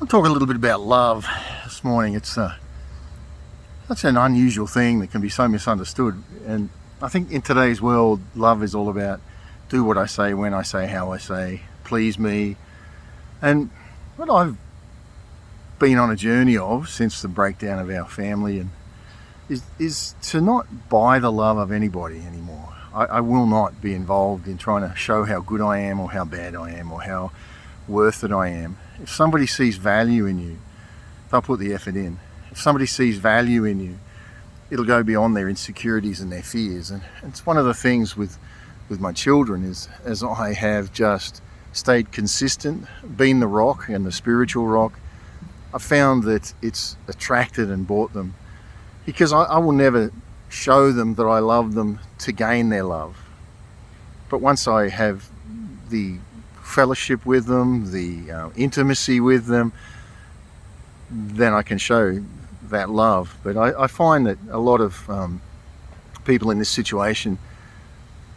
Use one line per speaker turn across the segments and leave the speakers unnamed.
I'll talk a little bit about love this morning. It's such an unusual thing that can be so misunderstood. And I think in today's world, love is all about do what I say, when I say, how I say, please me. And what I've been on a journey of since the breakdown of our family and is to not buy the love of anybody anymore. I will not be involved in trying to show how good I am or how bad I am or how worth it I am. If somebody sees value in you, they'll put the effort in. If somebody sees value in you, it'll go beyond their insecurities and their fears. And it's one of the things with my children is, as I have just stayed consistent, been the rock and the spiritual rock, I found that it's attracted and brought them, because I will never show them that I love them to gain their love. But once I have the fellowship with them, the intimacy with them, then I can show that love. But I find that a lot of people in this situation,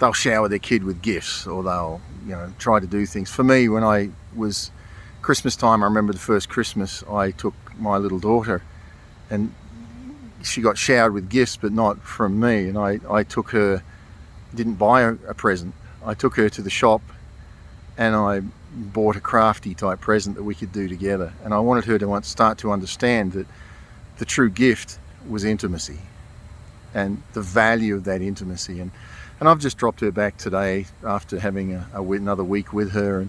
they'll shower their kid with gifts, or they'll try to do things. For me, when I was Christmas time, I remember the first Christmas I took my little daughter, and she got showered with gifts, but not from me. And I took her, didn't buy her a present. I took her to the shop and I bought a crafty type present that we could do together. And I wanted her to start to understand that the true gift was intimacy and the value of that intimacy. And I've just dropped her back today after having another week with her,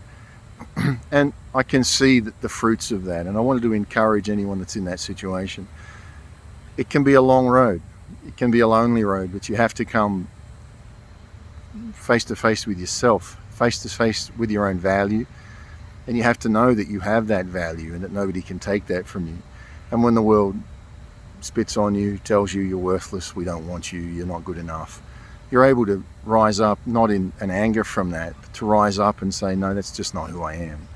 and I can see that the fruits of that. And I wanted to encourage anyone that's in that situation. It can be a long road. It can be a lonely road, but you have to come face to face with yourself, face to face with your own value. And you have to know that you have that value and that nobody can take that from you. And when the world spits on you, tells you you're worthless, we don't want you, you're not good enough, you're able to rise up, not in an anger from that, but to rise up and say, no, that's just not who I am.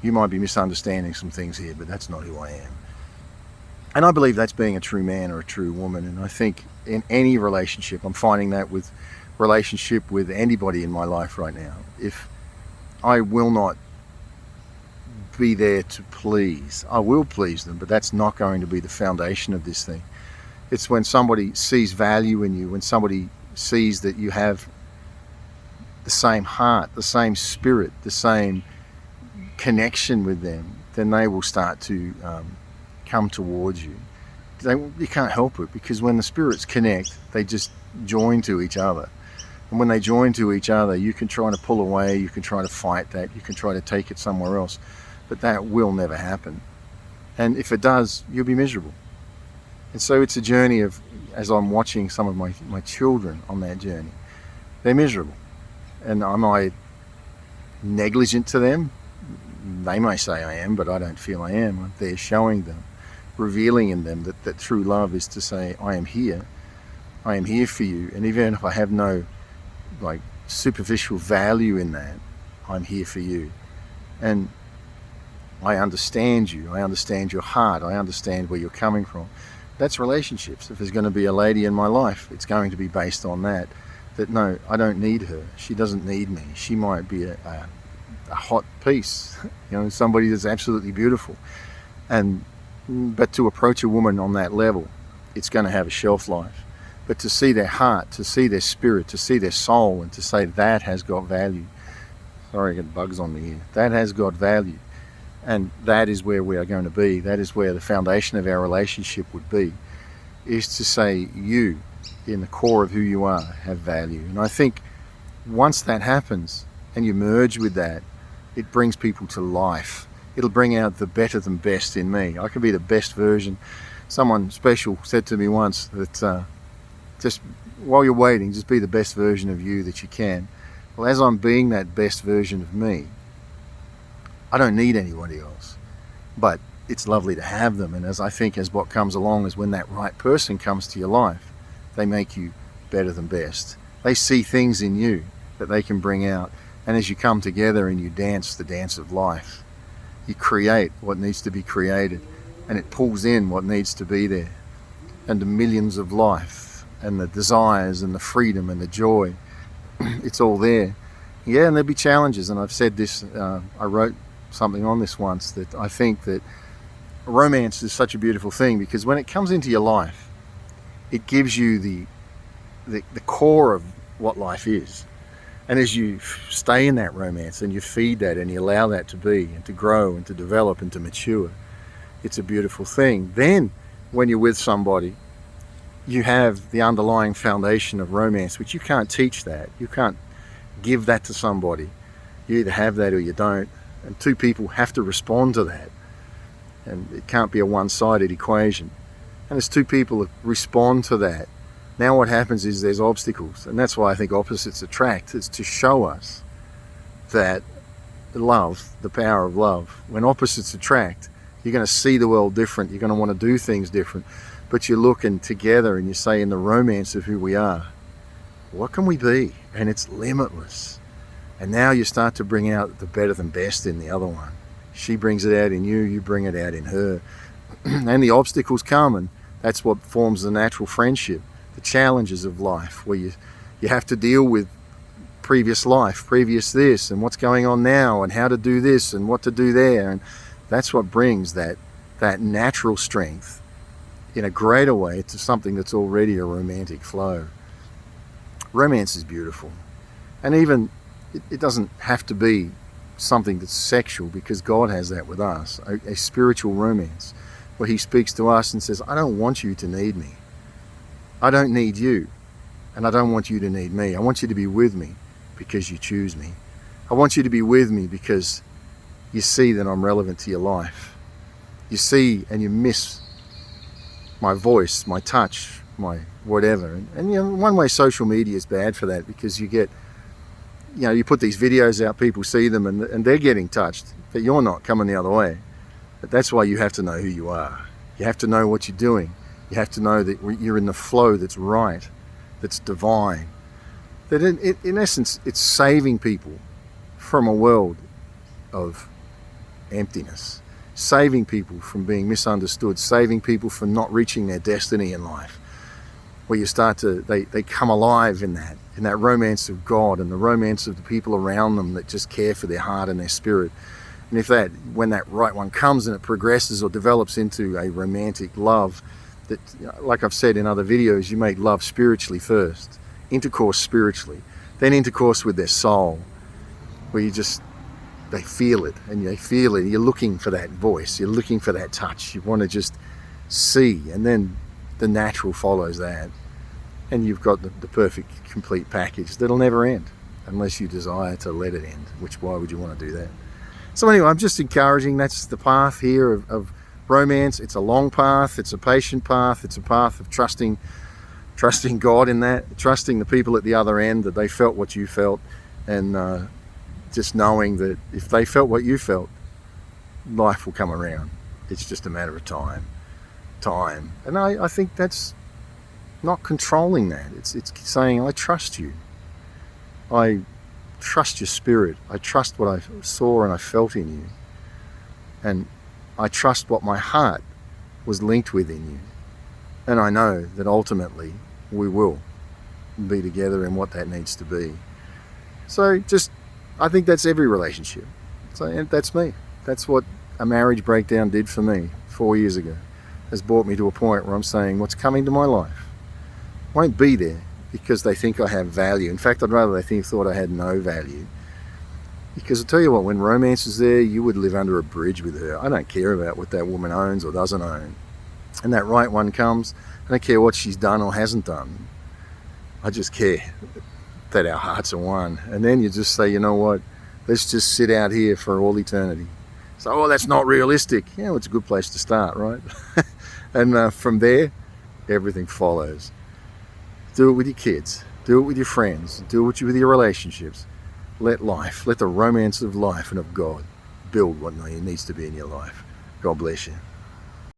You might be misunderstanding some things here, but that's not who I am. And I believe that's being a true man or a true woman. And I think in any relationship, I'm finding that with relationship with anybody in my life right now, if I will not be there to please, I will please them, but that's not going to be the foundation of this thing. It's when somebody sees value in you, when somebody sees that you have the same heart, the same spirit, the same connection with them, then they will start to come towards you. You can't help it, because when the spirits connect, they just join to each other. And when they join to each other, you can try to pull away, you can try to fight that, you can try to take it somewhere else, but that will never happen. And if it does, you'll be miserable. And so it's a journey of, as I'm watching some of my children on that journey, they're miserable. And am I negligent to them? They may say I am, but I don't feel I am. I'm there showing them, revealing in them that true love is to say, I am here for you. And even if I have no superficial value in that, I'm here for you. And I understand you, I understand your heart, I understand where you're coming from. That's relationships. If there's going to be a lady in my life, it's going to be based on that no, I don't need her, she doesn't need me. She might be a hot piece, somebody that's absolutely beautiful. But to approach a woman on that level, it's going to have a shelf life. But to see their heart, to see their spirit, to see their soul, and to say that has got value. Sorry, I got bugs on me here. That has got value. And that is where we are going to be. That is where the foundation of our relationship would be, is to say you, in the core of who you are, have value. And I think once that happens and you merge with that, it brings people to life. It'll bring out the better than best in me. I can be the best version. Someone special said to me once that just while you're waiting, just be the best version of you that you can. Well, as I'm being that best version of me, I don't need anybody else. But it's lovely to have them. And as what comes along is when that right person comes to your life, they make you better than best. They see things in you that they can bring out. And as you come together and you dance the dance of life, you create what needs to be created, and it pulls in what needs to be there. And the millions of life and the desires and the freedom and the joy, it's all there. Yeah, and there'll be challenges. And I've said this, I wrote something on this once, that I think that romance is such a beautiful thing, because when it comes into your life, it gives you the core of what life is. And as you stay in that romance and you feed that and you allow that to be and to grow and to develop and to mature, it's a beautiful thing. Then when you're with somebody, you have the underlying foundation of romance, which you can't teach that. You can't give that to somebody. You either have that or you don't. And two people have to respond to that. And it can't be a one-sided equation. And as two people respond to that, now what happens is there's obstacles. And that's why I think opposites attract. It's to show us that love, the power of love, when opposites attract, you're going to see the world different. You're going to want to do things different. But you're looking together and you say, in the romance of who we are, what can we be? And it's limitless. And now you start to bring out the better than best in the other one. She brings it out in you, you bring it out in her. And the obstacles come, and that's what forms the natural friendship. The challenges of life, where you have to deal with previous life, previous this, and what's going on now, and how to do this, and what to do there. And that's what brings that natural strength in a greater way to something that's already a romantic flow. Romance is beautiful. And even, it doesn't have to be something that's sexual, because God has that with us, a spiritual romance, where he speaks to us and says, I don't want you to need me. I don't need you, and I don't want you to need me. I want you to be with me because you choose me. I want you to be with me because you see that I'm relevant to your life. You see and you miss my voice, my touch, my whatever. And you know, one way social media is bad for that, because you get, you know, you put these videos out, people see them, and they're getting touched, but you're not coming the other way. But that's why you have to know who you are. You have to know what you're doing. You have to know that you're in the flow that's right, that's divine. That in essence, it's saving people from a world of emptiness, saving people from being misunderstood, saving people from not reaching their destiny in life. Where you start to, they come alive in that romance of God and the romance of the people around them that just care for their heart and their spirit. And when that right one comes and it progresses or develops into a romantic love, that, like I've said in other videos, you make love spiritually first, intercourse spiritually, then intercourse with their soul, where they feel it, and they feel it. You're looking for that voice, you're looking for that touch, you want to just see, and then the natural follows that, and you've got the perfect, complete package that'll never end unless you desire to let it end, which why would you want to do that? So anyway, I'm just encouraging, that's the path here of romance. It's a long path, it's a patient path, it's a path of trusting God in that, trusting the people at the other end, that they felt what you felt, and just knowing that if they felt what you felt, life will come around. It's just a matter of time. And I think that's not controlling that. It's saying, I trust you. I trust your spirit. I trust what I saw and I felt in you. And I trust what my heart was linked with in you. And I know that ultimately we will be together in what that needs to be. So I think that's every relationship. So that's me. That's what a marriage breakdown did for me 4 years ago. Has brought me to a point where I'm saying, what's coming to my life won't be there because they think I have value. In fact, I'd rather they thought I had no value. Because I'll tell you what, when romance is there, you would live under a bridge with her. I don't care about what that woman owns or doesn't own. And that right one comes, I don't care what she's done or hasn't done. I just care that our hearts are one. And then you just say, you know what, let's just sit out here for all eternity. So, oh, that's not realistic. Yeah, well, it's a good place to start, right? And from there, everything follows. Do it with your kids. Do it with your friends. Do it with your relationships. Let the romance of life and of God build what needs to be in your life. God bless you.